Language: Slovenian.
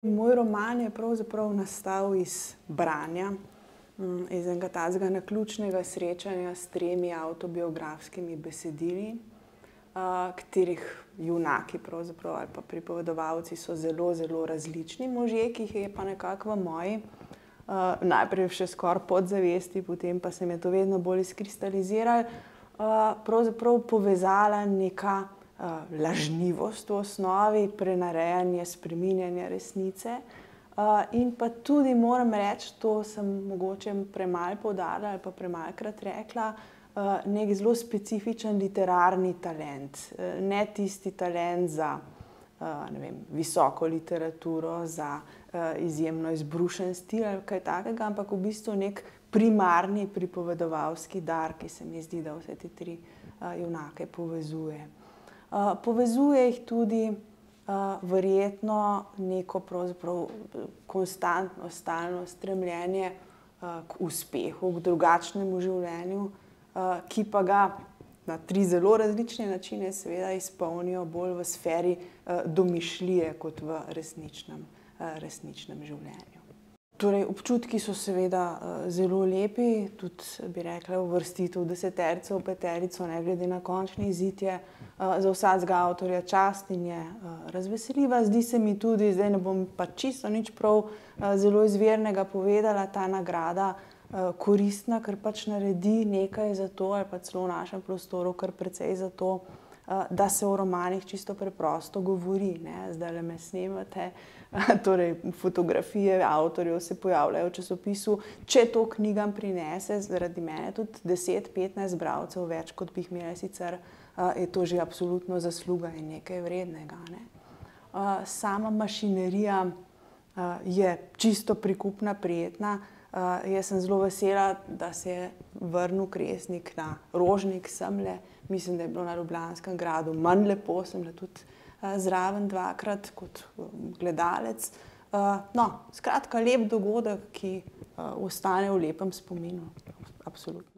Moj roman je pravzaprav nastal iz branja, iz enega takega naključnega srečanja s 3 avtobiografskimi besedili, katerih junaki pravzaprav ali pa pripovedovalci so zelo, zelo različni možje, ki jih je pa nekako v moji, najprej še skoraj podzavesti, potem pa se mi je to vedno bolj izkristaliziralo, pravzaprav povezala neka lažnivost v osnovi, prenarejanje, spreminjanje resnice, in pa tudi moram reči, to sem mogoče premalo poudarila ali pa premalokrat rekla, neki zelo specifičen literarni talent. Ne tisti talent za, ne vem, visoko literaturo, za izjemno izbrušen stil ali kaj takega, ampak v bistvu neki primarni pripovedovalski dar, ki se mi zdi, da vse te 3 junake povezuje. Povezuje jih tudi verjetno neko pravzaprav konstantno, stalno stremljenje k uspehu, k drugačnemu življenju, ki pa ga na 3 zelo različne načine seveda izpolnijo bolj v sferi domišljije kot v resničnem življenju. Torej, občutki so seveda zelo lepi, tudi bi rekla uvrstitev v deseterico, v peterico, ne glede na končni izid, je za vsakega avtorja čast in je razveseljiva. Zdi se mi tudi, zdaj ne bom pa čisto nič prav zelo izvirnega povedala, ta nagrada koristna, ker pač naredi nekaj za to, ali pa celo v našem prostoru kar precej za to, da se o romanih čisto preprosto govori, ne. Zdajle me snemate, torej fotografije avtorjev se pojavljajo v časopisu. Če to knjigam prinese zaradi mene tudi 10-15 bralcev več, kot bi jih imele sicer, je to že absolutno zasluga in nekaj vrednega, ne. Sama mašinerija je čisto prikupna, prijetna. Jaz sem zelo vesela, da se je vrnil Kresnik na Rožnik semle. Mislim, da je bilo na Ljubljanskem gradu manj lepo, sem bila tudi zraven 2-krat kot gledalec. No, skratka, lep dogodek, ki ostane v lepem spominu, absolutno.